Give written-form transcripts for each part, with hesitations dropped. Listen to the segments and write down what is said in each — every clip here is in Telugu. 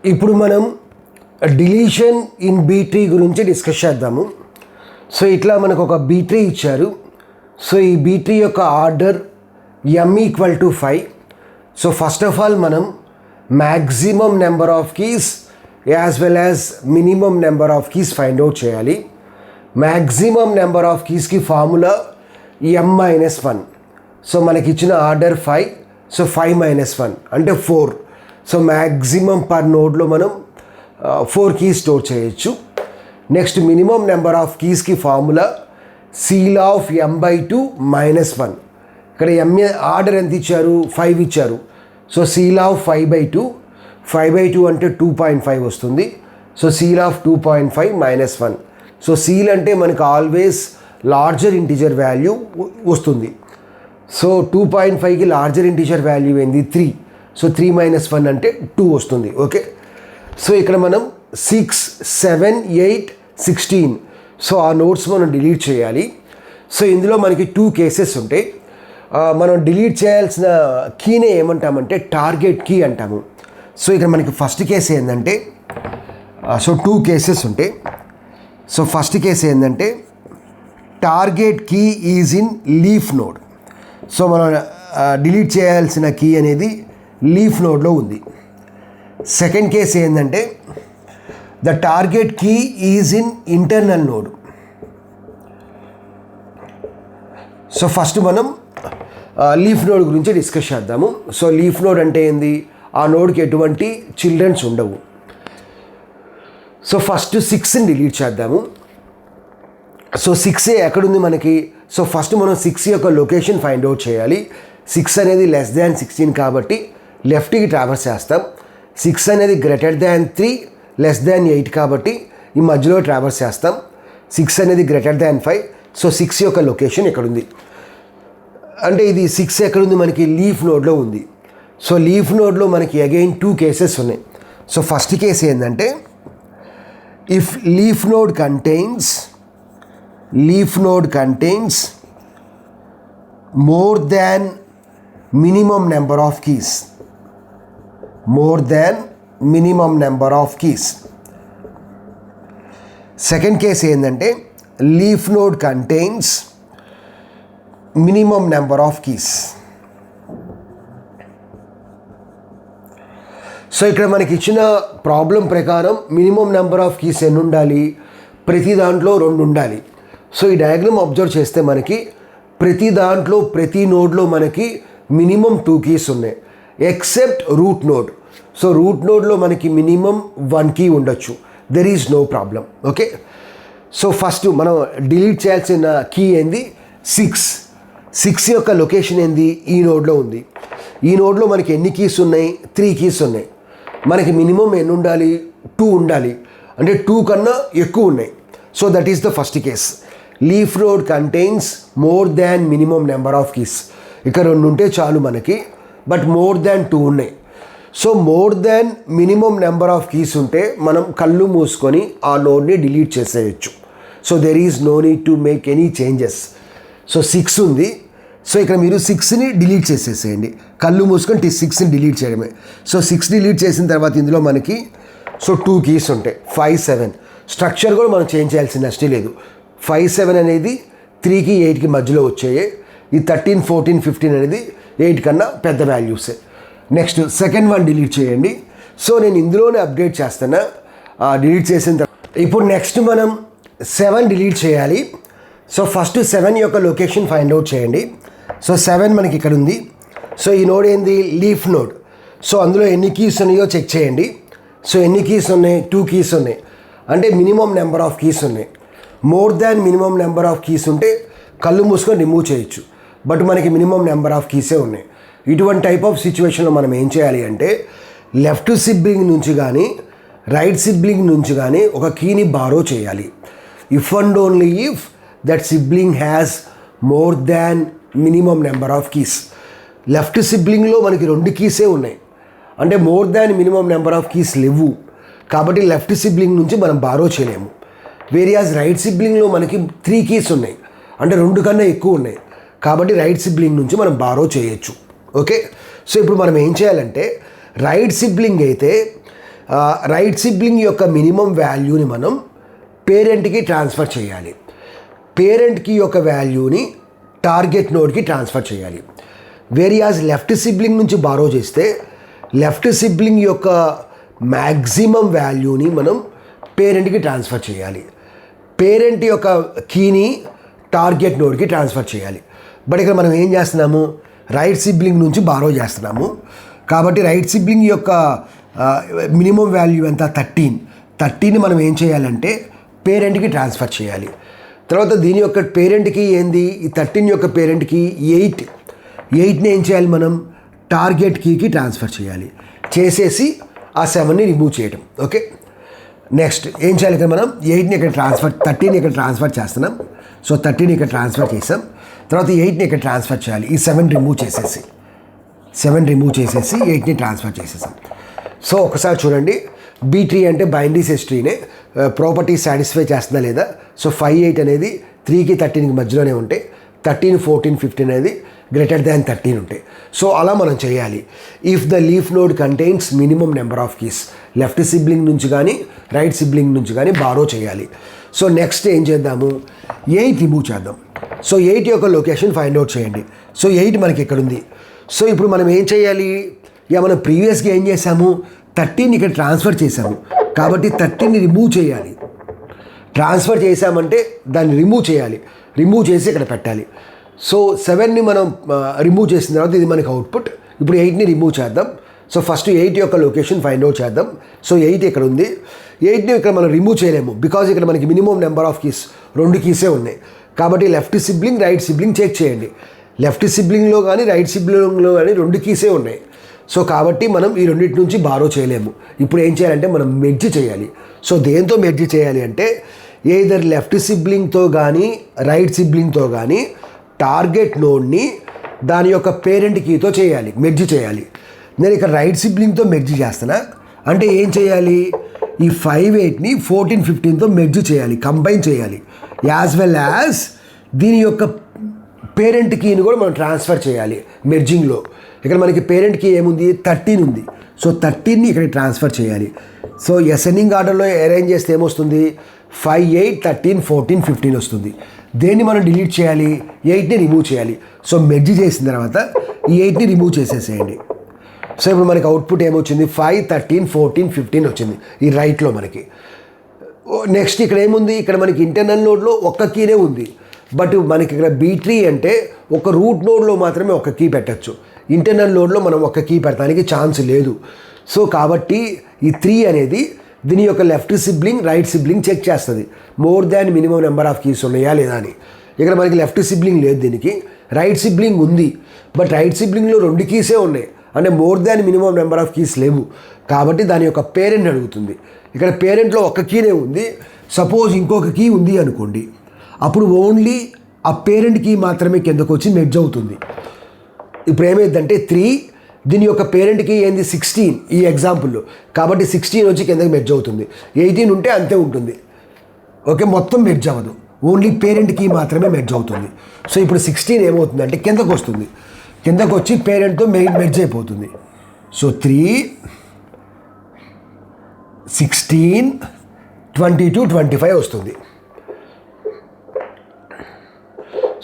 ఇప్పుడు మనం డిలీషన్ ఇన్ B-ట్రీ గురించి డిస్కస్ చేద్దాము. సో ఇట్లా మనకు ఒక B-ట్రీ ఇచ్చారు. సో ఈ B-ట్రీ యొక్క order m = 5. So first of all మనం maximum number of keys as well as minimum number of keys find out చేయాలి. మ్యాక్సిమం నెంబర్ ఆఫ్ కీస్కి ఫార్ములా m-1. సో మనకి ఇచ్చిన ఆర్డర్ 5. సో 5 - 1 అంటే 4. సో మ్యాక్సిమం పర్ నోడ్లో మనం 4 కీస్ స్టోర్ చేయొచ్చు. నెక్స్ట్ మినిమం నెంబర్ ఆఫ్ కీస్కి ఫార్ములా ClM/2 - 1. ఇక్కడ m ఆర్డర్ ఎంత ఇచ్చారు? 5 ఇచ్చారు. So ClF5/2. 5/2 అంటే 2.5 వస్తుంది. So ClF2.5 - 1. సో సీల్ అంటే మనకు ఆల్వేస్ లార్జర్ ఇంటిజర్ వాల్యూ వస్తుంది. సో 2.5కి లార్జర్ ఇంటిజర్ వాల్యూ ఏంది? 3. సో 3 - 1 అంటే 2 వస్తుంది. ఓకే, సో ఇక్కడ మనం 6, 7, 8, 16 సో ఆ నోట్స్ మనం డిలీట్ చేయాలి. సో ఇందులో మనకి 2 కేసెస్ ఉంటాయి. మనం డిలీట్ చేయాల్సిన కీనే ఏమంటామంటే టార్గెట్ కీ అంటాము. సో ఇక్కడ మనకి ఫస్ట్ కేసు ఏంటంటే సో 2 కేసెస్ ఉంటాయి. సో ఫస్ట్ కేసు ఏంటంటే target key is in leaf node. So మనం డిలీట్ చేయాల్సిన కీ అనేది లీఫ్ నోడ్లో ఉంది. సెకండ్ కేసు ఏంటంటే the target key is in internal node. So first మనం లీఫ్ నోడ్ గురించి డిస్కస్ చేద్దాము. సో లీఫ్ నోడ్ అంటే ఏంది? ఆ నోడ్కి ఎటువంటి చిల్డ్రన్స్ ఉండవు. సో ఫస్ట్ 6ని డిలీట్ చేద్దాము. సో 6 ఎక్కడుంది మనకి? సో ఫస్ట్ మనం 6 యొక్క లొకేషన్ ఫైండ్ అవుట్ చేయాలి. 6 అనేది <16 కాబట్టి లెఫ్ట్కి ట్రావర్స్ చేస్తాం. 6 అనేది <3 <8 కాబట్టి ఈ మధ్యలో ట్రావర్స్ చేస్తాం. 6 అనేది <5. సో 6 యొక్క లొకేషన్ ఎక్కడుంది అంటే ఇది 6 ఎక్కడుంది మనకి? లీఫ్ నోడ్లో ఉంది. సో లీఫ్ నోడ్లో మనకి అగైన్ 2 కేసెస్ ఉన్నాయి. సో ఫస్ట్ కేసు ఏంటంటే if leaf node contains more than minimum number of keys. Second case ఏంటంటే leaf node contains minimum number of keys. So ఇక్కడ మనకి ఇచ్చిన ప్రాబ్లం ప్రకారం మినిమం నెంబర్ ఆఫ్ కీస్ ఎన్ని ఉండాలి? ప్రతి దాంట్లో 2 ఉండాలి. సో ఈ డయాగ్రామ్ అబ్జర్వ్ చేస్తే మనకి ప్రతి దాంట్లో ప్రతి నోడ్లో మనకి మినిమం 2 కీస్ ఉన్నాయి except root node. So root నోడ్లో మనకి మినిమం 1 కీ ఉండొచ్చు. There is no problem. Okay, so first మనం డిలీట్ చేయాల్సిన కీ ఏంది? 6. 6 యొక్క లొకేషన్ ఏంది? ఈ నోడ్లో ఉంది. ఈ నోడ్లో మనకి ఎన్ని కీస్ ఉన్నాయి? 3 కీస్ ఉన్నాయి. మనకి మినిమం ఎన్ని ఉండాలి? 2 ఉండాలి. అంటే 2 కన్నా ఎక్కువ ఉన్నాయి. So that is the first case. Leaf node contains more than minimum number of keys. ఇక్కడ 2 ఉంటే చాలు మనకి, బట్ మోర్ దాన్ 2 ఉన్నాయి. So more than minimum number of keys ఉంటే మనం కళ్ళు మూసుకొని ఆ నోడ్ని డిలీట్ చేసేయచ్చు. So there is no need to make any changes. So 6 ఉంది. సో ఇక్కడ మీరు 6ని డిలీట్ చేసేసేయండి. కళ్ళు మూసుకొని 6ని డిలీట్ చేయడమే. సో 6 డిలీట్ చేసిన తర్వాత ఇందులో మనకి 2 కీస్ ఉంటాయి 5, 7. స్ట్రక్చర్ కూడా మనం చేంజ్ చేయాల్సిన నష్టం లేదు. 5, 7 అనేది 3కి 8కి మధ్యలో వచ్చాయి. ఈ 13, 14, 15 అనేది 8 కన్నా పెద్ద వాల్యూసే. నెక్స్ట్ సెకండ్ వన్ డిలీట్ చేయండి. సో నేను ఇందులోనే అప్డేట్ చేస్తాను. డిలీట్ చేసిన తర్వాత ఇప్పుడు నెక్స్ట్ మనం 7 డిలీట్ చేయాలి. సో ఫస్ట్ 7 యొక్క లొకేషన్ ఫైండ్ అవుట్ చేయండి. సో 7 మనకి ఇక్కడ ఉంది. సో ఈ నోడ్ ఏంది? Leaf node. సో అందులో ఎన్ని కీస్ ఉన్నాయో చెక్ చేయండి. సో ఎన్ని కీస్ ఉన్నాయి? 2 కీస్ ఉన్నాయి. అంటే మినిమం నెంబర్ ఆఫ్ కీస్ ఉన్నాయి. More than minimum number of keys ఉంటే కళ్ళు మూసుకొని రిమూవ్ చేయొచ్చు. బట్ మనకి మినిమం నెంబర్ ఆఫ్ కీసే ఉన్నాయి. ఇటువంటి టైప్ ఆఫ్ సిచ్యువేషన్లో మనం ఏం చేయాలి అంటే లెఫ్ట్ సిబ్లింగ్ నుంచి కానీ రైట్ సిబ్లింగ్ నుంచి కానీ ఒక కీని బారో చేయాలి. If and only if that sibling has more than minimum number of keys. Left సిబ్లింగ్లో మనకి 2 కీసే ఉన్నాయి. అంటే more than minimum number of keys లేవు కాబట్టి లెఫ్ట్ సిబ్లింగ్ నుంచి మనం బారో చేయలేము. వేరియాస్ రైట్ సిబ్లింగ్లో మనకి 3 కీస్ ఉన్నాయి. అంటే 2 కన్నా ఎక్కువ ఉన్నాయి కాబట్టి రైట్ సిబ్లింగ్ నుంచి మనం బారో చేయొచ్చు. ఓకే, సో ఇప్పుడు మనం ఏం చేయాలంటే రైట్ సిబ్లింగ్ అయితే రైట్ సిబ్లింగ్ యొక్క మినిమం వాల్యూని మనం పేరెంట్కి ట్రాన్స్ఫర్ చేయాలి. పేరెంట్కి యొక్క వాల్యూని టార్గెట్ నోడ్కి ట్రాన్స్ఫర్ చేయాలి. వేరియాజ్ లెఫ్ట్ సిబ్లింగ్ నుంచి బారో చేస్తే లెఫ్ట్ సిబ్లింగ్ యొక్క మ్యాక్సిమం వాల్యూని మనం పేరెంట్కి ట్రాన్స్ఫర్ చేయాలి. పేరెంట్ యొక్క కీని టార్గెట్ నోడ్కి ట్రాన్స్ఫర్ చేయాలి. బట్ ఇక్కడ మనం ఏం చేస్తున్నాము, రైట్ సిబ్లింగ్ నుంచి బారో చేస్తున్నాము. కాబట్టి రైట్ సిబ్లింగ్ యొక్క మినిమం వాల్యూ ఎంత 13ని మనం ఏం చేయాలంటే పేరెంట్కి ట్రాన్స్ఫర్ చేయాలి. తర్వాత దీని యొక్క పేరెంట్కి ఏంది, ఈ 13 యొక్క పేరెంట్కి 8ని ఏం చేయాలి, మనం టార్గెట్ కీకి ట్రాన్స్ఫర్ చేయాలి. చేసేసి ఆ 7ని రిమూవ్ చేయటం. ఓకే, నెక్స్ట్ ఏం చేయాలి, ఇక్కడ మనం 8ని ఇక్కడ 13ని ఇక్కడ ట్రాన్స్ఫర్ చేస్తున్నాం. సో 13ని ఇక్కడ ట్రాన్స్ఫర్ చేసాం. తర్వాత 8ని ఇక్కడ ట్రాన్స్ఫర్ చేయాలి. ఈ 7 రిమూవ్ చేసేసి 8ని ట్రాన్స్ఫర్ చేసేసాం. సో ఒకసారి చూడండి, B3 అంటే బైనరీ సెర్చ్ ట్రీనే, ప్రాపర్టీ సాటిస్ఫై చేస్తుందా లేదా. సో 5, 8 అనేది 3కి 13కి మధ్యలోనే ఉంటాయి. 13, 14, 15 అనేది గ్రేటర్ దాన్ 13 ఉంటాయి. సో అలా మనం చేయాలి. If the leaf node contains minimum number of keys, left sibling నుంచి కానీ రైట్ సిబ్లింగ్ నుంచి కానీ బారో చేయాలి. సో నెక్స్ట్ ఏం చేద్దాము, 8 రిమూవ్ చేద్దాం. సో 8 యొక్క లొకేషన్ ఫైండ్ అవుట్ చేయండి. సో 8 మనకి ఇక్కడ ఉంది. సో ఇప్పుడు మనం ఏం చేయాలి, మనం ప్రీవియస్గా ఏం చేసాము, 13ని ఇక్కడ ట్రాన్స్ఫర్ చేసాము. కాబట్టి 13ని రిమూవ్ చేయాలి. ట్రాన్స్ఫర్ చేసామంటే దాన్ని రిమూవ్ చేయాలి. రిమూవ్ చేసి ఇక్కడ పెట్టాలి. సో 7ని మనం రిమూవ్ చేసిన తర్వాత ఇది మనకి అవుట్పుట్. ఇప్పుడు 8ని రిమూవ్ చేద్దాం. సో ఫస్ట్ 8 యొక్క లొకేషన్ ఫైండ్ అవుట్ చేద్దాం. సో 8 ఇక్కడ ఉంది. 8ని ఇక్కడ మనం రిమూవ్ చేయలేము, బికాజ్ ఇక్కడ మనకి మినిమం నెంబర్ ఆఫ్ కీస్ 2 కీసే ఉన్నాయి. కాబట్టి left sibling right sibling check చేయండి. లెఫ్ట్ సిబ్లింగ్లో కానీ రైట్ సిబ్లింగ్లో కానీ 2 కీసే ఉన్నాయి. సో కాబట్టి మనం ఈ రెండింటి నుంచి బారో చేయలేము. ఇప్పుడు ఏం చేయాలంటే మనం మెర్జ్ చేయాలి. సో దేంతో మెర్జ్ చేయాలి అంటే ఏదర్ లెఫ్ట్ సిబ్లింగ్తో కానీ రైట్ సిబ్లింగ్తో కానీ టార్గెట్ నోడ్ని దాని యొక్క పేరెంట్ కీతో చేయాలి, మెర్జ్ చేయాలి. నేను ఇక్కడ రైట్ సిబ్లింగ్తో మెర్జ్ చేస్తున్నా. అంటే ఏం చేయాలి, ఈ 5, 8ని 14, 15తో మెర్జ్ చేయాలి, కంబైన్ చేయాలి. యాజ్ వెల్ యాజ్ దీని యొక్క పేరెంట్ కీని కూడా మనం ట్రాన్స్ఫర్ చేయాలి మెర్జింగ్లో. ఇక్కడ మనకి పేరెంట్ కీ ఏముంది, 13 ఉంది. సో 13ని ఇక్కడ ట్రాన్స్ఫర్ చేయాలి. సో అసెండింగ్ ఆర్డర్లో అరేంజ్ చేస్తే ఏమొస్తుంది, 5, 8, 13, 14, 15 వస్తుంది. దేన్ని మనం డిలీట్ చేయాలి, 8ని రిమూవ్ చేయాలి. సో మెర్జ్ చేసిన తర్వాత ఈ 8ని రిమూవ్ చేసేసేయండి. సో ఇప్పుడు మనకి అవుట్పుట్ ఏమొచ్చింది, 5, 13, 14, 15 వచ్చింది ఈ రైట్లో మనకి. నెక్స్ట్ ఇక్కడ ఏముంది, ఇక్కడ మనకి ఇంటర్నల్ నోడ్లో ఒక్క కీనే ఉంది. బట్ మనకి ఇక్కడ B3 అంటే ఒక రూట్ నోడ్లో మాత్రమే ఒక కీ పెట్టచ్చు. ఇంటర్నల్ నోడ్లో మనం ఒక కీ పెట్టడానికి ఛాన్స్ లేదు. సో కాబట్టి ఈ 3 అనేది దీని యొక్క left sibling right sibling check చేస్తుంది, more than minimum number of keys ఉన్నాయా లేదా అని. ఇక్కడ మనకి లెఫ్ట్ సిబ్లింగ్ లేదు, దీనికి రైట్ సిబ్లింగ్ ఉంది. బట్ రైట్ సిబ్లింగ్లో 2 కీసే ఉన్నాయి, అంటే more than minimum number of keys లేవు. కాబట్టి దాని యొక్క పేరెంట్ అడుగుతుంది. ఇక్కడ పేరెంట్లో ఒక కీనే ఉంది. సపోజ్ ఇంకొక కీ ఉంది అనుకోండి, అప్పుడు ఓన్లీ ఆ పేరెంట్ కీ మాత్రమే కిందకు వచ్చి మెర్జ్ అవుతుంది. ఇప్పుడు ఏమైందంటే 3 దీని యొక్క పేరెంట్కి ఏంది 16 ఈ ఎగ్జాంపుల్లో. కాబట్టి 16 వచ్చి కిందకి మెర్జ్ అవుతుంది. 18 ఉంటే అంతే ఉంటుంది. ఓకే, మొత్తం మెర్జ్ అవ్వదు, ఓన్లీ పేరెంట్కి మాత్రమే మెర్జ్ అవుతుంది. సో ఇప్పుడు 16 ఏమవుతుంది అంటే కిందకు వస్తుంది, కిందకు వచ్చి పేరెంట్తో మెర్జ్ అయిపోతుంది. సో 3, 16, 22, 25 వస్తుంది.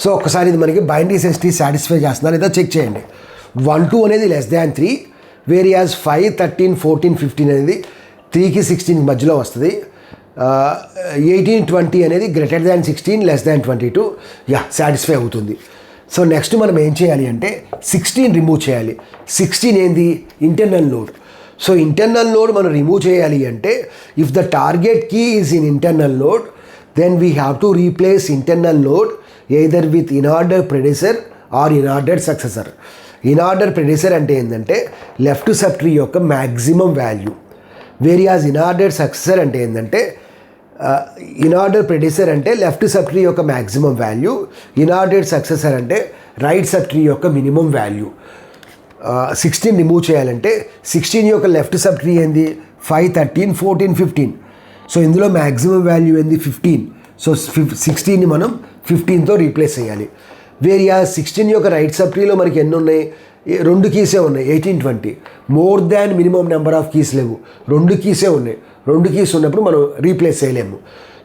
సో ఒక్కసారి ఇది మనకి బైనరీ సెర్చ్ ట్రీ సాటిస్ఫై చేస్తుందా లేదా చెక్ చేయండి. 1, 2 అనేది లెస్ దాన్ 3, వేరియాస్ 5, 13, 14, 15 అనేది 3కి 16 మధ్యలో వస్తుంది. 18, 20 అనేది greater than 16, less than 22, satisfy అవుతుంది. సో నెక్స్ట్ మనం ఏం చేయాలి అంటే 16 రిమూవ్ చేయాలి. 16 ఏంది, internal node. So internal node మనం రిమూవ్ చేయాలి అంటే if the target key is in internal node, then we have to replace internal node either with in-order predecessor or in-order successor. In-order predecessor అంటే ఏంటంటే లెఫ్ట్ సబ్ ట్రీ యొక్క మ్యాక్సిమం వాల్యూ. వేరియాజ్ in-order successor అంటే ఏంటంటే in-order predecessor అంటే లెఫ్ట్ సబ్ ట్రీ యొక్క మ్యాక్సిమం వాల్యూ, in-order successor అంటే రైట్ సబ్ ట్రీ యొక్క మినిమం వాల్యూ. 16 రిమూవ్ చేయాలంటే 16 యొక్క లెఫ్ట్ సబ్ ట్రీ ఏంది 5, 13, 14, 15. సో ఇందులో మ్యాక్సిమం వాల్యూ ఏంది 15. సో 16ని మనం 15తో రీప్లేస్ చేయాలి. వేరియా 16 యొక్క రైట్ సబ్ ట్రీలో మనకి ఎన్ని ఉన్నాయి, 2 కీసే ఉన్నాయి 1820. More than minimum number of keys లేవు, 2 కీసే ఉన్నాయి. 2 కీస్ ఉన్నప్పుడు మనం రీప్లేస్ చేయలేము.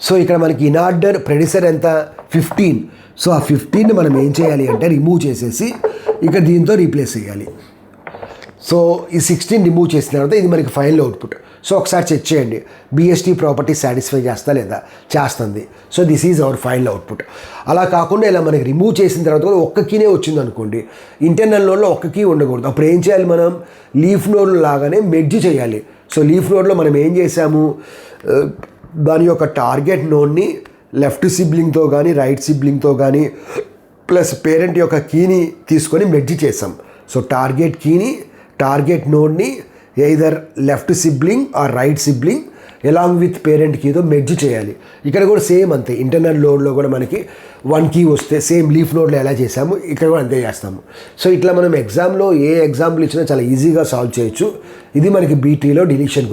సో ఇక్కడ మనకి ఇన్ ఆర్డర్ ప్రెడిసర్ ఎంత 15. సో ఆ 15ని మనం ఏం చేయాలి అంటే రిమూవ్ చేసేసి ఇక దీంతో రీప్లేస్ చేయాలి. సో ఈ 16 రిమూవ్ చేసిన తర్వాత ఇది మనకి ఫైనల్ అవుట్పుట్. సో ఒకసారి చెక్ చేయండి బిఎస్టీ ప్రాపర్టీ సాటిస్ఫై చేస్తా లేదా, చేస్తుంది. So this is our final output. అలా కాకుండా ఇలా మనకి రిమూవ్ చేసిన తర్వాత కూడా ఒక్క కీనే వచ్చింది అనుకోండి, ఇంటర్నల్ నోడ్లో ఒక్క కీ ఉండకూడదు. అప్పుడు ఏం చేయాలి, మనం లీఫ్ నోడ్ లాగానే మెర్జ్ చేయాలి. సో లీఫ్ నోడ్లో మనం ఏం చేసాము, దాని యొక్క టార్గెట్ నోడ్ని లెఫ్ట్ సిబ్లింగ్తో కానీ రైట్ సిబ్లింగ్తో కానీ ప్లస్ పేరెంట్ యొక్క కీని తీసుకొని మెర్జ్ చేసాం. సో టార్గెట్ కీని టార్గెట్ నోడ్ని either left sibling or right sibling along with parent కీతో మెర్జ్ చేయాలి. ఇక్కడ కూడా సేమ్ అంతే, ఇంటర్నల్ నోడ్లో కూడా మనకి 1 కీ వస్తే సేమ్ లీఫ్ నోడ్లో ఎలా చేసాము ఇక్కడ కూడా అంతే చేస్తాము. సో ఇట్లా మనం ఎగ్జామ్లో ఏ ఎగ్జాంపుల్ ఇచ్చినా చాలా ఈజీగా సాల్వ్ చేయొచ్చు. ఇది మనకి బీటీలో డిలీషన్ గురించి.